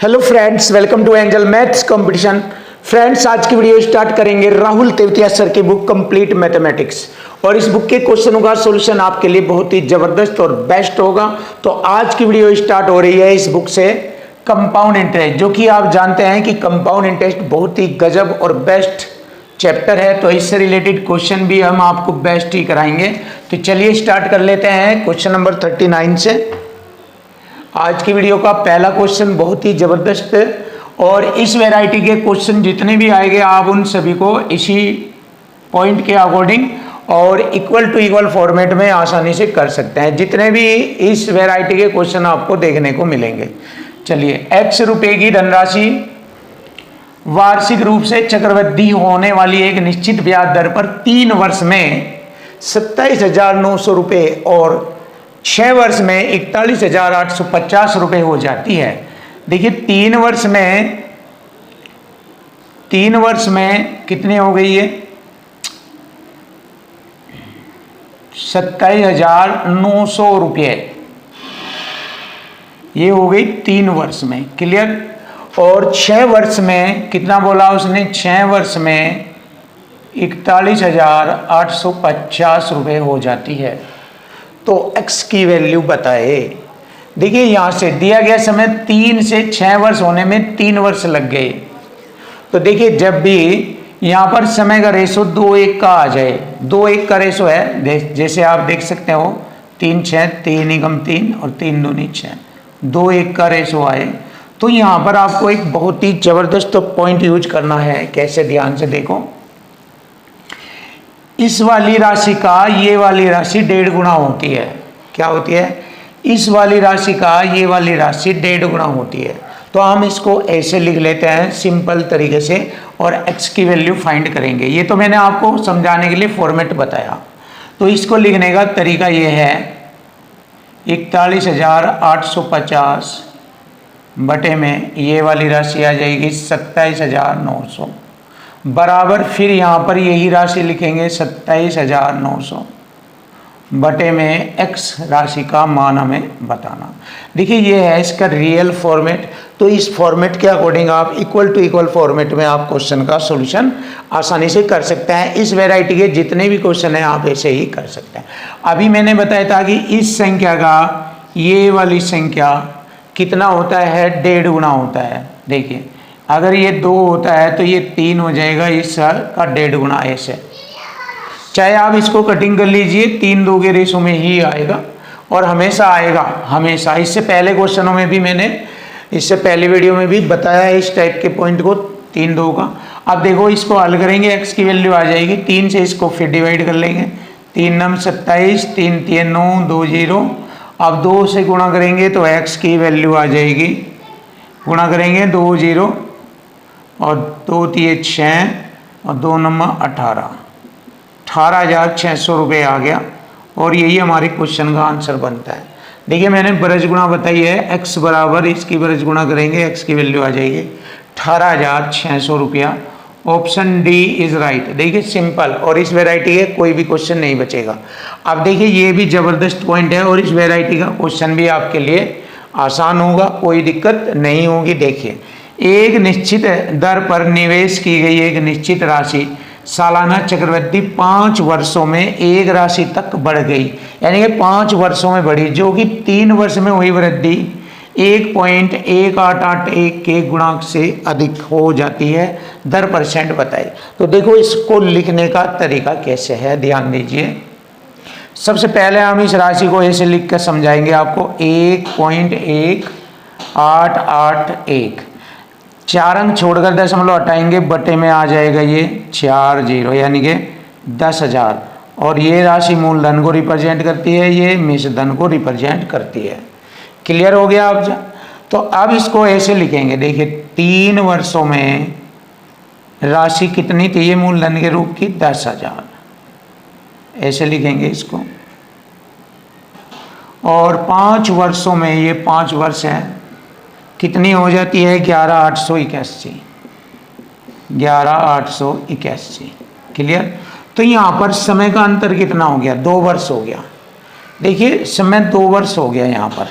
Hello friends, welcome to angel maths competition. Friends, आज की video start करेंगे Rahul Tewatia sir की बुक कंप्लीट मैथमेटिक्स। और इस बुक के क्वेश्चनों का सॉल्यूशन आपके लिए बहुत ही जबरदस्त और बेस्ट होगा। तो आज की वीडियो स्टार्ट हो रही है इस बुक से कंपाउंड इंटरेस्ट, जो कि आप जानते हैं कि कंपाउंड इंटरेस्ट बहुत ही गजब और बेस्ट चैप्टर है। तो इससे रिलेटेड क्वेश्चन भी हम आपको बेस्ट ही कराएंगे। तो चलिए स्टार्ट कर लेते हैं क्वेश्चन नंबर 39 से। आज की वीडियो का पहला क्वेश्चन बहुत ही जबरदस्त है और इस वैरायटी के क्वेश्चन जितने भी आएंगे आप उन सभी को इसी पॉइंट के अकॉर्डिंग और इक्वल टू इक्वल फॉर्मेट में आसानी से कर सकते हैं। जितने भी इस वैरायटी के क्वेश्चन आपको देखने को मिलेंगे। चलिए, x रुपए की धनराशि वार्षिक रूप से चक्रवृद्धि होने वाली एक निश्चित ब्याज दर पर 3 वर्ष में 27,900 रुपये और 6 वर्ष में 41,850 रुपये हो जाती है। देखिए, 3 वर्ष में कितनी हो गई है? 27,900 रुपये ये हो गई 3 वर्ष में। क्लियर? और 6 वर्ष में कितना बोला उसने? 6 वर्ष में 41,850 रुपये हो जाती है। तो x की वैल्यू बताए। देखिए, यहां से दिया गया समय 3 से 6 वर्ष होने में 3 वर्ष लग गए। तो देखिए, जब भी यहां पर समय का रेशो 2:1 का आ जाए, 2:1 का रेशो है, जैसे आप देख सकते हो 3 6 3 एकम 3 और 3 दूनी 6, 2:1 का रेशो आए तो यहां पर आपको एक बहुत ही जबरदस्त पॉइंट यूज करना है। कैसे? ध्यान से देखो, इस वाली राशि का ये वाली राशि 1.5 गुना होती है। क्या होती है? इस वाली राशि का ये वाली राशि 1.5 गुना होती है। तो हम इसको ऐसे लिख लेते हैं सिंपल तरीके से और x की वैल्यू फाइंड करेंगे। ये तो मैंने आपको समझाने के लिए फॉर्मेट बताया। तो इसको लिखने का तरीका ये है, 41,850 बटे में ये वाली राशि आ जाएगी 27,900 बराबर, फिर यहाँ पर यही राशि लिखेंगे 27,900 बटे में x राशि का मान हमें बताना। देखिए, ये है इसका रियल फॉर्मेट। तो इस फॉर्मेट के अकॉर्डिंग आप इक्वल टू इक्वल फॉर्मेट में आप क्वेश्चन का सॉल्यूशन आसानी से कर सकते हैं। इस वैरायटी के जितने भी क्वेश्चन हैं आप ऐसे ही कर सकते हैं। अभी मैंने बताया था कि इस संख्या का ये वाली संख्या कितना होता है? 1.5 गुना होता है। देखिए, अगर ये 2 होता है तो ये 3 हो जाएगा, इस का 1.5 गुना ऐसे। चाहे आप इसको कटिंग कर लीजिए, 3 2 के रेशो में ही आएगा और हमेशा आएगा, हमेशा। इससे पहले क्वेश्चनों में भी मैंने, इससे पहले वीडियो में भी बताया है इस टाइप के पॉइंट को, 3 2 का। अब देखो, इसको हल करेंगे, x की वैल्यू आ जाएगी 3 से, इसको फिर डिवाइड कर लेंगे। 3 9 27, 3 3 9 2 0। अब 2 से गुणा करेंगे तो x की वैल्यू आ जाएगी, गुणा करेंगे 2 0 और 2 3 6 और 2 9 18, 18,600 रुपये आ गया। और यही हमारे क्वेश्चन का आंसर बनता है। देखिए, मैंने बरज गुणा बताई है, x बराबर इसकी बरज गुणा करेंगे, x की वैल्यू आ जाएगी 18,600 रुपया। Option D is right. देखिए, सिंपल, और इस वैरायटी के कोई भी क्वेश्चन नहीं बचेगा। अब देखिए, ये भी जबरदस्त पॉइंट है और इस वैरायटी का क्वेश्चन भी आपके लिए आसान होगा, कोई दिक्कत नहीं होगी। देखिए, एक निश्चित दर पर निवेश की गई एक निश्चित राशि सालाना चक्रवृद्धि 5 वर्षों में एक राशि तक बढ़ गई, यानी कि 5 वर्षों में बढ़ी, जो कि 3 वर्ष में हुई वृद्धि 1.1881 के गुणांक से अधिक हो जाती है। दर परसेंट बताई। तो देखो, इसको लिखने का तरीका कैसे है, ध्यान दीजिए। सबसे पहले हम इस राशि को ऐसे लिख कर समझाएंगे आपको। 1.1881, 4 अंक छोड़कर दशमलव हटाएंगे, बटे में आ जाएगा ये 4 0, यानी कि 10,000। और ये राशि मूलधन को रिप्रेजेंट करती है, ये मिश्रधन को रिप्रेजेंट करती है। क्लियर हो गया आप? तो अब इसको ऐसे लिखेंगे। देखिए, 3 वर्षों में राशि कितनी थी ये मूलधन के रूप की? 10,000। ऐसे लिखेंगे इसको। और 5 वर्षों में, ये 5 वर्ष है, कितनी हो जाती है? 11,881, 11,881। क्लियर? तो यहाँ पर समय का अंतर कितना हो गया? 2 वर्ष हो गया। देखिए, समय 2 वर्ष हो गया यहाँ पर।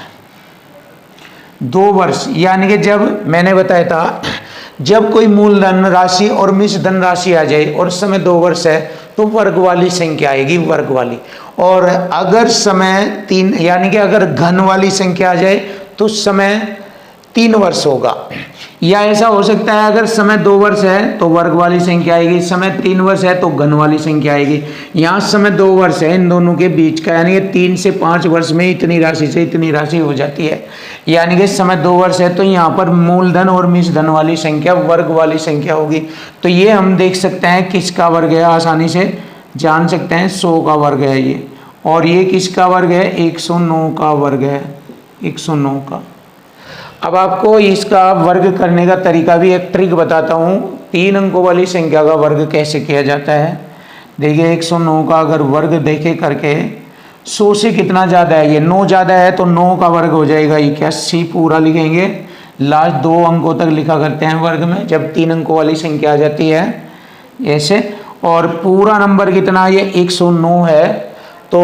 2 वर्ष, यानी कि जब मैंने बताया था जब कोई मूलधन राशि और मिश्र धन राशि आ जाए और समय 2 वर्ष है तो वर्ग वाली संख्या आएगी, वर्ग वाली। और अगर समय 3 यानी कि अगर घन वाली संख्या आ जाए तो समय 3 वर्ष होगा। या ऐसा हो सकता है अगर समय 2 वर्ष है तो वर्ग वाली संख्या आएगी, समय 3 वर्ष है तो घन वाली संख्या आएगी। यहाँ समय 2 वर्ष है इन दोनों के बीच का, यानी कि 3 से 5 वर्ष में इतनी राशि से इतनी राशि हो जाती है, यानी कि समय 2 वर्ष है तो यहाँ पर मूलधन और मिश्र धन वाली संख्या वर्ग वाली संख्या होगी। तो ये हम देख सकते हैं किसका वर्ग है, आसानी से जान सकते हैं 100 का वर्ग है ये, और ये किसका वर्ग है 109 का वर्ग है, 109 का। अब आपको इसका वर्ग करने का तरीका भी एक ट्रिक बताता हूँ, 3 अंकों वाली संख्या का वर्ग कैसे किया जाता है। देखिए 109 का अगर वर्ग देखे करके 100 से कितना ज़्यादा है, ये 9 ज़्यादा है तो 9 का वर्ग हो जाएगा 81 पूरा लिखेंगे, लास्ट 2 अंकों तक लिखा करते हैं वर्ग में जब 3 अंकों वाली संख्या आ जाती है ऐसे। और पूरा नंबर कितना, ये 109 है तो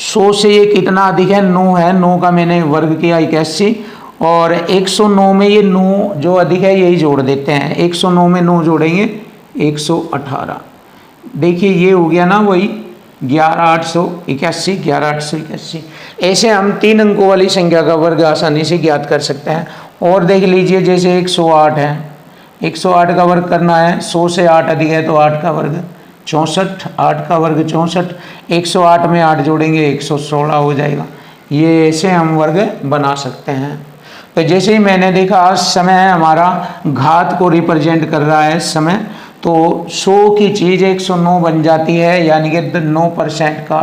100 से ये कितना अधिक है, 9 है, 9 का मैंने वर्ग किया 81, और 109 में ये 9 जो अधिक है यही जोड़ देते हैं, 109 में 9 जोड़ेंगे 118। देखिए ये हो गया ना वही 11881, 11881। ऐसे हम 3 अंकों वाली संख्या का वर्ग आसानी से ज्ञात कर सकते हैं। और देख लीजिए जैसे 108 है, 108 का वर्ग करना है, 100 से 8 अधिक है तो 8 का वर्ग 64, 8 का वर्ग 64, 108 में 8 जोड़ेंगे 116 हो जाएगा। ये ऐसे हम वर्ग बना सकते हैं। तो जैसे ही मैंने देखा समय हमारा घात को रिप्रेजेंट कर रहा है समय, तो 100 की चीज़ 109 बन जाती है, यानी कि 9% का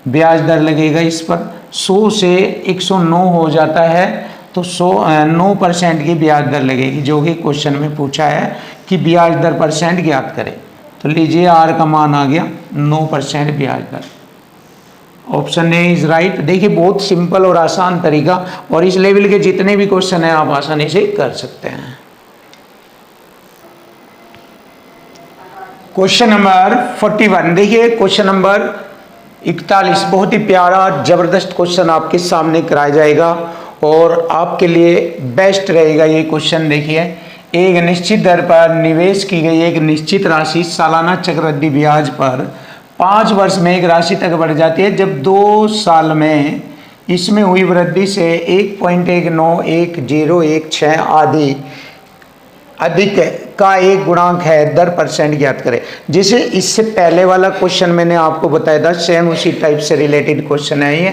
ब्याज दर लगेगा इस पर। 100 से 109 हो जाता है तो 9% की ब्याज दर लगेगी, जो कि क्वेश्चन में पूछा है कि ब्याज दर परसेंट ज्ञात करें। तो लीजिए आर का मान आ गया 9% ब्याज दर, ऑप्शन ए इज राइट। देखिए बहुत सिंपल और आसान तरीका, और इस लेवल के जितने भी क्वेश्चन हैं आप आसानी से कर सकते हैं। क्वेश्चन नंबर 41, देखिए क्वेश्चन नंबर 41 बहुत ही प्यारा जबरदस्त क्वेश्चन आपके सामने कराया जाएगा और आपके लिए बेस्ट रहेगा ये क्वेश्चन। देखिए एक निश्चित दर पर निवेश की गई एक निश्चित राशि सालाना चक्रवृद्धि ब्याज पर 5 वर्ष में एक राशि तक बढ़ जाती है, जब 2 साल में इसमें हुई वृद्धि से 1.191016 आदि अधिक का एक गुणांक है, दर परसेंट ज्ञात करें। जैसे इससे पहले वाला क्वेश्चन मैंने आपको बताया था, सेम उसी टाइप से रिलेटेड क्वेश्चन है ये।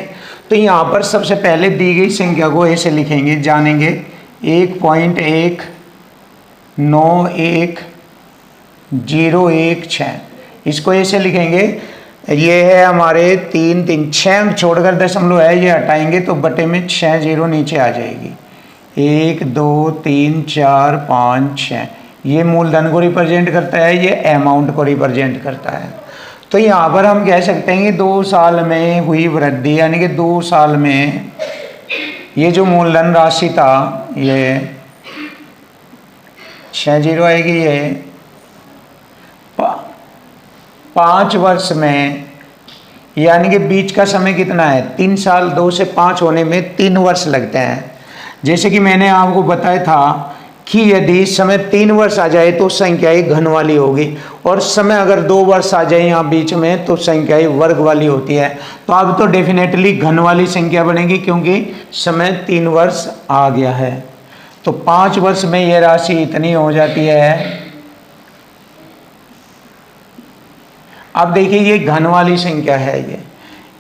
तो यहाँ पर सबसे पहले दी गई संख्या को ऐसे लिखेंगे, जानेंगे 1.191016, इसको ऐसे लिखेंगे। ये है हमारे 3 3 6 छोड़कर दशमलव है, ये हटाएंगे तो बटे में 6 जीरो नीचे आ जाएगी। 1 2 3 4 5 6, ये मूलधन को रिप्रेजेंट करता है, ये अमाउंट को रिप्रेजेंट करता है। तो यहाँ पर हम कह सकते हैं कि 2 साल में हुई वृद्धि, यानी कि 2 साल में ये जो मूलधन राशि था ये 6 जीरो आएगी, ये 5 वर्ष में, यानी कि बीच का समय कितना है 3 साल, 2 से 5 होने में 3 वर्ष लगते हैं। जैसे कि मैंने आपको बताया था कि यदि समय 3 वर्ष आ जाए तो संख्या घन वाली होगी, और समय अगर 2 वर्ष आ जाए यहाँ बीच में तो संख्या वर्ग वाली होती है। तो अब तो डेफिनेटली घन वाली संख्या बनेगी क्योंकि समय 3 वर्ष आ गया है। तो 5 वर्ष में यह राशि इतनी हो जाती है। अब देखिए ये घन वाली संख्या है,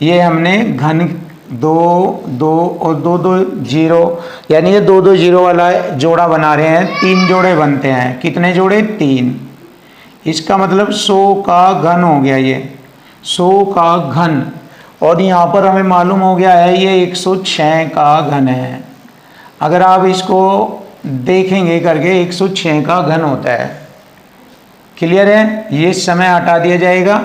ये हमने घन 2 2 और 2 2 जीरो, यानी कि 2 2 जीरो वाला जोड़ा बना रहे हैं, 3 जोड़े बनते हैं। कितने जोड़े 3, इसका मतलब 100 का घन हो गया, ये 100 का घन। और यहाँ पर हमें मालूम हो गया है ये 106 का घन है। अगर आप इसको देखेंगे करके 106 का घन होता है। क्लियर है, ये समय हटा दिया जाएगा,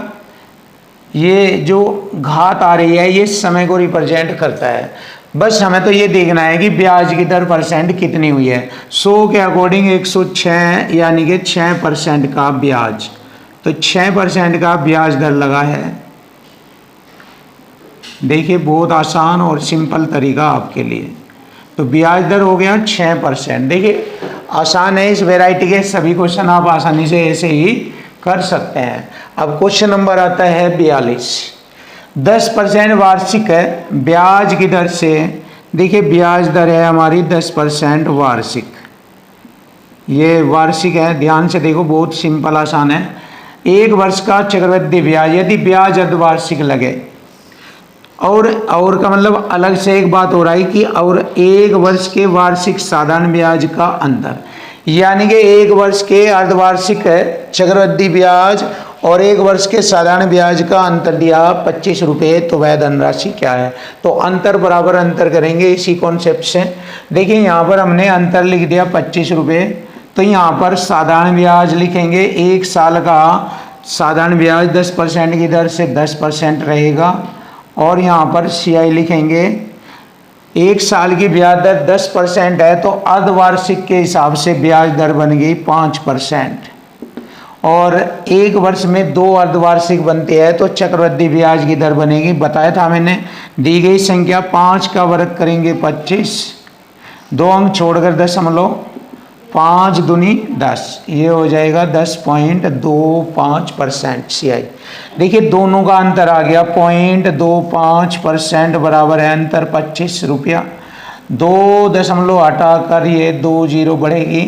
ये जो घात आ रही है ये समय को रिप्रेजेंट करता है। बस हमें तो ये देखना है कि ब्याज की दर परसेंट कितनी हुई है। 100 के अकॉर्डिंग 106 यानी कि 6% का ब्याज, तो 6% का ब्याज दर लगा है। देखिए बहुत आसान और सिंपल तरीका आपके लिए। तो ब्याज दर हो गया 6%। देखिए आसान है, इस वैरायटी के सभी क्वेश्चन आप आसानी से ऐसे ही कर सकते हैं। अब क्वेश्चन नंबर आता है 42। 10% वार्षिक है ब्याज की दर से, देखिए ब्याज दर है हमारी 10% वार्षिक, ये वार्षिक है, ध्यान से देखो बहुत सिंपल आसान है। एक वर्ष का चक्रवृद्धि ब्याज, यदि ब्याज अर्धवार्षिक लगे और का मतलब अलग से एक बात हो रहा है कि और एक वर्ष के वार्षिक साधारण ब्याज का अंतर, यानी कि एक वर्ष के अर्धवार्षिक चक्रवृद्धि ब्याज और एक वर्ष के साधारण ब्याज का अंतर दिया 25 रुपये, तो वह धनराशि क्या है। तो अंतर बराबर अंतर करेंगे इसी कॉन्सेप्ट से। देखिए यहाँ पर हमने अंतर लिख दिया 25 रुपये, तो यहाँ पर साधारण ब्याज लिखेंगे, एक साल का साधारण ब्याज 10% की दर से 10% रहेगा, और यहाँ पर CI लिखेंगे, एक साल की ब्याज दर 10% है तो अर्धवार्षिक के हिसाब से ब्याज दर बन गई 5%, और एक वर्ष में 2 अर्धवार्षिक बनते हैं तो चक्रवृद्धि ब्याज की दर बनेगी, बताया था मैंने। दी गई संख्या 5 का वर्ग करेंगे 25, 2 अंक छोड़कर दशमलव, 5 दूनी 10, ये हो जाएगा 10.25% CI। देखिए दोनों का अंतर आ गया 0.25% बराबर है अंतर 25 रुपया, 2 दशमलव हटाकर ये 2 जीरो बढ़ेगी,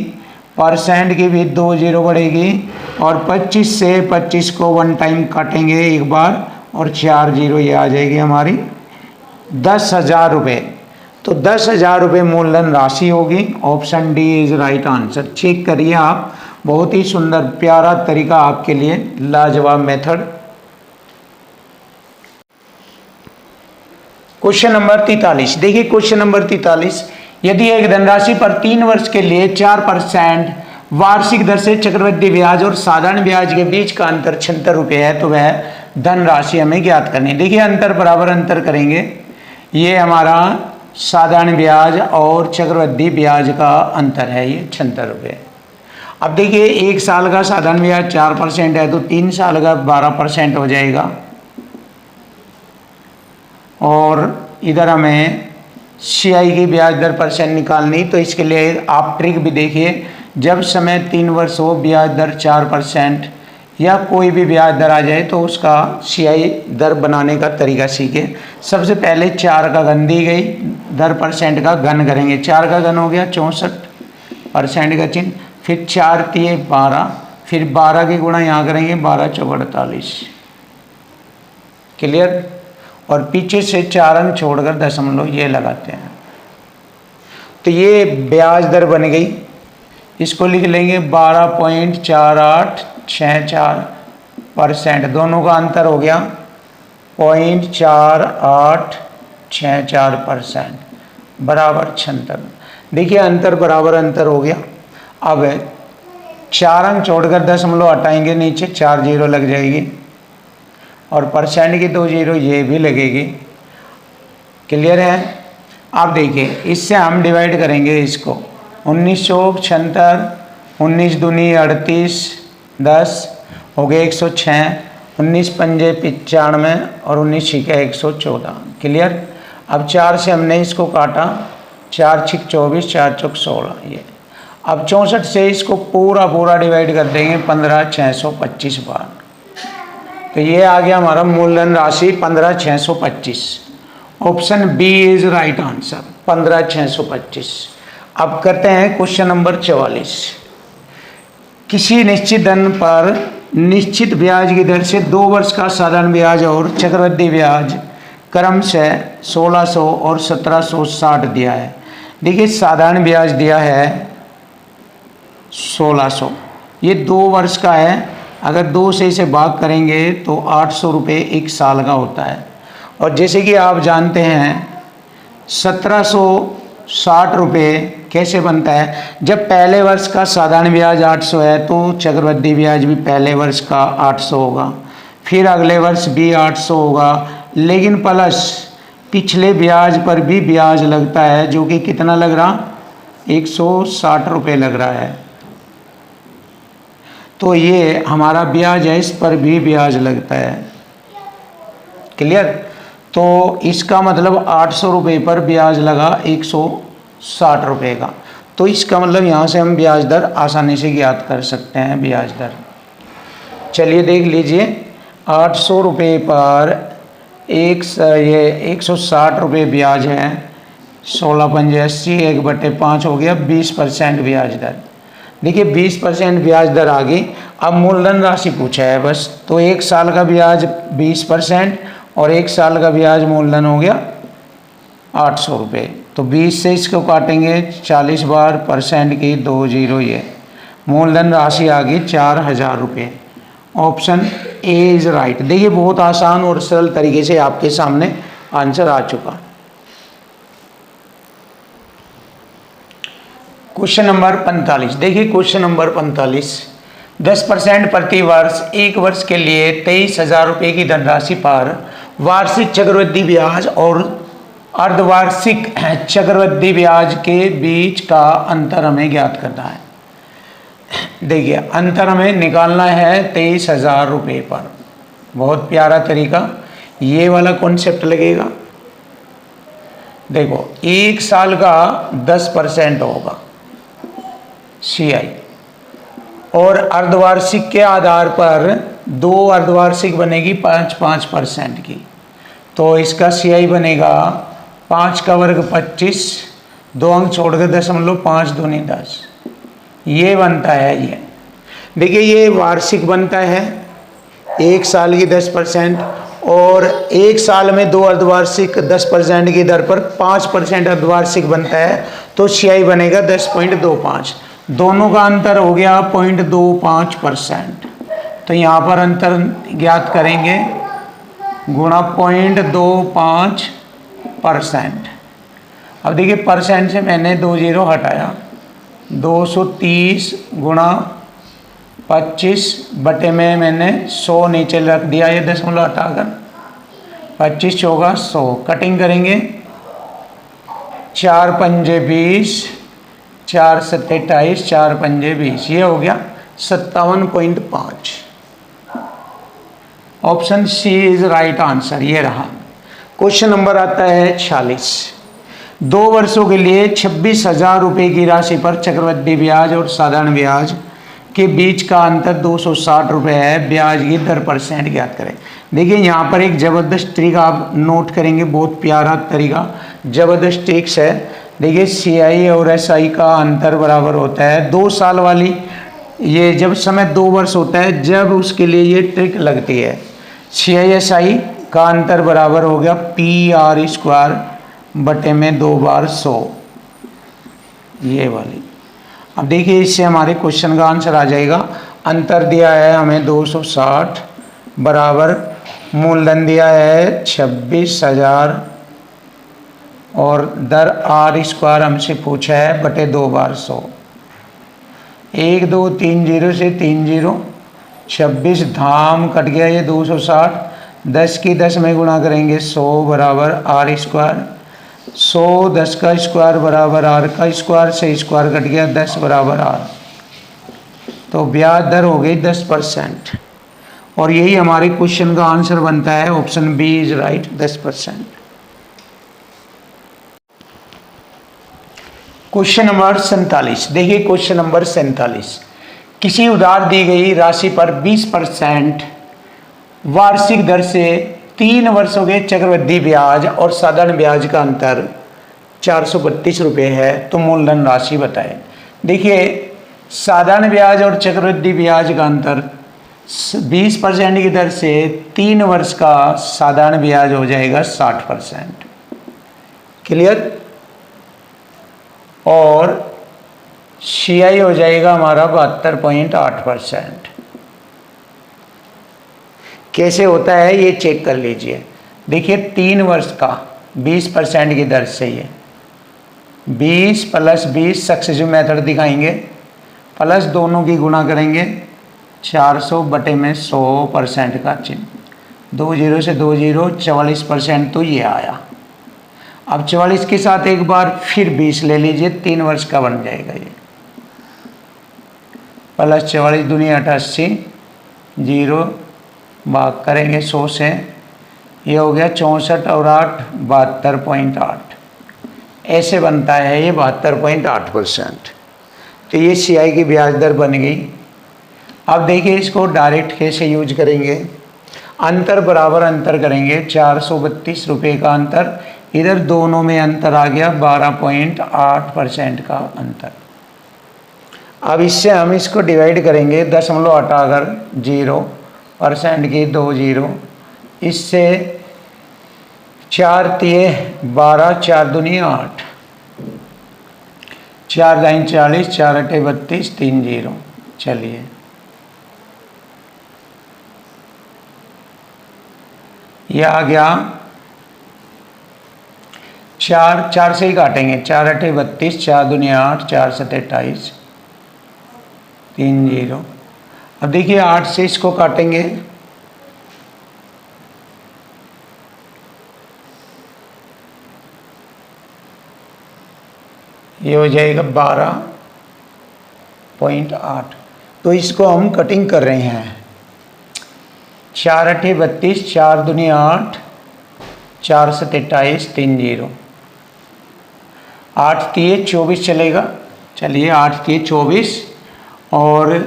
परसेंट की भी 2 जीरो बढ़ेगी, और 25 से 25 को 1 टाइम काटेंगे एक बार, और 4 जीरो ये आ जाएगी हमारी 10,000 रुपये। तो 10,000 रुपये मूलधन राशि होगी। Option D is right answer. Check करिए आप, बहुत ही सुंदर प्यारा तरीका आपके लिए, लाजवाब मेथड। क्वेश्चन नंबर 43, देखिए क्वेश्चन नंबर 43, यदि एक धनराशि पर 3 वर्ष के लिए 4% वार्षिक दर से चक्रवृद्धि ब्याज और साधारण ब्याज के बीच का अंतर 76 रुपये है, तो वह धनराशि हमें ज्ञात करनी है। देखिए अंतर बराबर अंतर करेंगे, ये हमारा साधारण ब्याज और चक्रवृद्धि ब्याज का अंतर है, ये 76 रुपये। अब देखिए एक साल का साधारण ब्याज 4% है तो 3 साल का 12% हो जाएगा, और इधर हमें CI की ब्याज दर % निकालनी, तो इसके लिए आप ट्रिक भी देखिए, जब समय 3 वर्ष हो ब्याज दर 4% या कोई भी ब्याज दर आ जाए तो उसका CI दर बनाने का तरीका सीखे। सबसे पहले 4 का घन दी गई, दर % का घन करेंगे, 4 का घन हो गया 64% का चिन्ह, फिर 4 तिये 12, फिर 12 के गुणा यहाँ करेंगे 12 चौक 48, क्लियर। और पीछे से 4 अंक छोड़कर दशमलव ये लगाते हैं, तो ये ब्याज दर बन गई। इसको लिख लेंगे 12.4864%, दोनों का अंतर हो गया 0.4864% बराबर 76। देखिए अंतर बराबर अंतर हो गया। अब 4 अंक छोड़कर दशमलव हटाएंगे, नीचे 4 जीरो लग जाएगी, और % की 2 जीरो ये भी लगेगी, क्लियर है। आप देखिए इससे हम डिवाइड करेंगे इसको, 19 चौक 76, 19 दूनी 38, 10 हो गए 106, 19 पंजे 95 और 19 छिके 114, क्लियर। अब 4 से हमने इसको काटा, 4 छिक 24, 4 चौक 16 ये। अब 64 से इसको पूरा डिवाइड कर देंगे 15,625 बार, तो ये आ गया हमारा मूलधन राशि 15,625। Option B is right answer, 15,625। अब करते हैं क्वेश्चन नंबर 44। किसी निश्चित धन पर निश्चित ब्याज की दर से 2 वर्ष का साधारण ब्याज और चक्रवृद्धि ब्याज क्रमशः 1600 और 1760 दिया है। देखिए साधारण ब्याज दिया है 1600, ये 2 वर्ष का है, अगर 2 से इसे भाग करेंगे तो 800 रुपये 1 साल का होता है। और जैसे कि आप जानते हैं 1760 रुपये कैसे बनता है, जब पहले वर्ष का साधारण ब्याज 800 है तो चक्रवृद्धि ब्याज भी पहले वर्ष का 800 होगा, फिर अगले वर्ष भी 800 होगा, लेकिन प्लस पिछले ब्याज पर भी ब्याज लगता है, जो कि कितना लग रहा, 160 रुपये लग रहा है। तो ये हमारा ब्याज है, इस पर भी ब्याज लगता है, क्लियर। तो इसका मतलब 800 रुपये पर ब्याज लगा 60 रुपये का। तो इसका मतलब यहाँ से हम ब्याज दर आसानी से ज्ञात कर सकते हैं। ब्याज दर चलिए देख लीजिए, 800 रुपये पर ये 160 रुपये ब्याज है, 16 पंजे 80, 1/5 हो गया 20% ब्याज दर। देखिए 20% ब्याज दर आ गई। अब मूलधन राशि पूछा है बस, तो 1 साल का ब्याज 20% और 1 साल का ब्याज मूलधन हो गया 800 रुपये। तो 20 से इसको काटेंगे 40 बार, परसेंट की 20, ये मूलधन राशि आ गई 4000 रुपये। Option A is right. देखिए बहुत आसान और सरल तरीके से आपके सामने आंसर आ चुका। Question number 45। देखिए क्वेश्चन नंबर 45, 10% प्रति वर्ष 1 वर्ष के लिए 23,000 रुपये की धनराशि पर वार्षिक चक्रवृद्धि ब्याज और अर्धवार्षिक चक्रवृद्धि ब्याज के बीच का अंतर हमें ज्ञात करना है। देखिए अंतर हमें निकालना है 23,000 रुपये पर। बहुत प्यारा तरीका, ये वाला कॉन्सेप्ट लगेगा। देखो 1 साल का 10% होगा CI, और अर्धवार्षिक के आधार पर 2 अर्धवार्षिक बनेगी 5-5% की। तो इसका CI बनेगा 5 का वर्ग 25, 2 अंक छोड़कर 0.5 दूनी 10, ये बनता है। ये देखिए ये वार्षिक बनता है 1 साल की 10%, और 1 साल में 2 अर्धवार्षिक 10% की दर पर 5% अर्धवार्षिक बनता है। तो CI बनेगा 10.25। दोनों का अंतर हो गया 0.25%। तो यहाँ पर अंतर ज्ञात करेंगे, गुणा 0.25%। अब देखिए परसेंट से मैंने 20 हटाया, 230 गुणा 25 बटे में मैंने 100 नीचे रख दिया, ये 10 हटाकर 25 चौका 100, कटिंग करेंगे 4 पंजे 20, 4 सत्ते 28, 4 पंजे 20, ये हो गया 57.5। Option C is right answer, ये रहा। क्वेश्चन नंबर आता है 46। 2 वर्षों के लिए 26,000 रुपये की राशि पर चक्रवृद्धि ब्याज और साधारण ब्याज के बीच का अंतर 260 रुपये है। ब्याज की दर % ज्ञात करें। देखिए यहाँ पर एक ज़बरदस्त तरीका आप नोट करेंगे, बहुत प्यारा तरीका, ज़बरदस्त ट्रिक्स है। देखिए CI और SI का अंतर बराबर होता है 2 साल वाली, ये जब समय 2 वर्ष होता है जब उसके लिए ये ट्रिक लगती है। CI SI का अंतर बराबर हो गया PR² बटे में 2 बार 100, ये वाली। अब देखिए इससे हमारे क्वेश्चन का आंसर आ जाएगा। अंतर दिया है हमें 260 बराबर मूलधन दिया है 26,000 और दर R² हमसे पूछा है बटे 2 बार 100। 1 2 3 0 से 3 0, 26 धाम कट गया, ये 260, 10 की 10 में गुणा करेंगे 100 बराबर R²। 100 10 का स्क्वायर बराबर R का स्क्वायर, से स्क्वायर कट गया 10 बराबर R। तो ब्याज दर हो गई 10%, और यही हमारे क्वेश्चन का आंसर बनता है। Option B is right, 10%। Question number 47। देखिए क्वेश्चन नंबर 47, किसी उधार दी गई राशि पर 20% वार्षिक दर से 3 वर्षों के चक्रवृद्धि ब्याज और साधारण ब्याज का अंतर 432 रुपये है, तो मूलधन राशि बताएं। देखिए साधारण ब्याज और चक्रवृद्धि ब्याज का अंतर 20% की दर से 3 वर्ष का साधारण ब्याज हो जाएगा 60%। क्लियर? और CI हो जाएगा हमारा 72.8%। कैसे होता है ये चेक कर लीजिए। देखिए 3 वर्ष का 20% की दर से, ये 20 + 20 सक्सेसिव मेथड दिखाएंगे, प्लस दोनों की गुणा करेंगे 400 बटे में 100% का चिन्ह, 2 0 से 2 0, 44%, तो ये आया। अब 44 के साथ एक बार फिर 20 ले लीजिए, 3 वर्ष का बन जाएगा ये, प्लस 44 दूनी 88, 0 भाग करेंगे 100 से, ये हो गया 64 और 8 72.8। ऐसे बनता है ये 72.8%। तो ये CI की ब्याज दर बन गई। अब देखिए इसको डायरेक्ट कैसे यूज करेंगे। अंतर बराबर अंतर करेंगे, 432 रुपये का अंतर, इधर दोनों में अंतर आ गया 12.8% का अंतर। अब इससे हम इसको डिवाइड करेंगे, दशमलव हटाकर 0% की 2 0, इससे 4 तिये 12, 4 दूनी 8, 4 दाइन 40, 4 अठे 32, 3 0। चलिए ये आ गया, 4 से ही काटेंगे, 4 अठे 32, 4 दूनी 8, 4 सते 28, 3 0। अब देखिए 8 से इसको काटेंगे, ये हो जाएगा 12.8। तो इसको हम कटिंग कर रहे हैं, 4 अठे 32, 4 दूनी 8, 4 सते 28, 3 0, 8 तिये 24 चलेगा। चलिए 8 तिये 24 और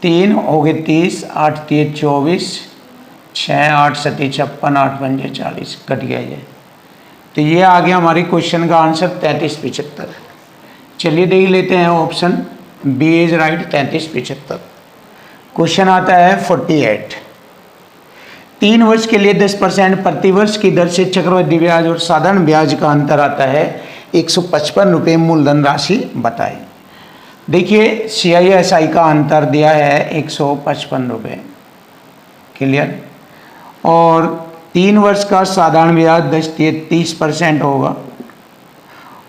3 हो गए 30, 8 तिये 24, 6 8 सती 56, 8 पंजे 40, कट गया ये। तो ये आ गया हमारी क्वेश्चन का आंसर 3375। चलिए देख लेते हैं option B is right, 3375। Question आता है 48। 3 वर्ष के लिए 10% प्रतिवर्ष की दर से चक्रवृद्धि ब्याज और साधारण ब्याज का अंतर आता है 155 रुपये। मूलधन राशि बताई। देखिए CISI का अंतर दिया है 155 रुपये, क्लियर। और 3 वर्ष का साधारण ब्याज 30% होगा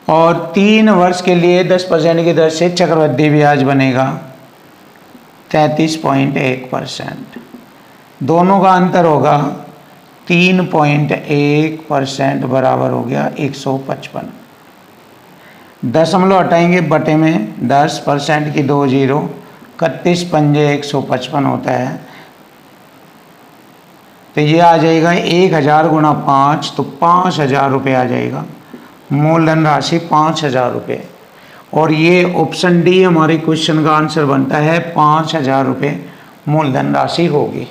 और 3 वर्ष के लिए 10% की दर से चक्रवृद्धि ब्याज बनेगा 33.1%। दोनों का अंतर होगा 3.1% बराबर हो गया 155। दशमलव हटाएंगे बटे में 10% की 2 0, 31 पंजे 155 होता है। तो ये आ जाएगा 1000 गुणा 5, तो 5000 रुपये आ जाएगा। मूलधन राशि 5000 रुपये। और ये ऑप्शन डी हमारे क्वेश्चन का आंसर बनता है, 5000 रुपये मूलधन राशि होगी।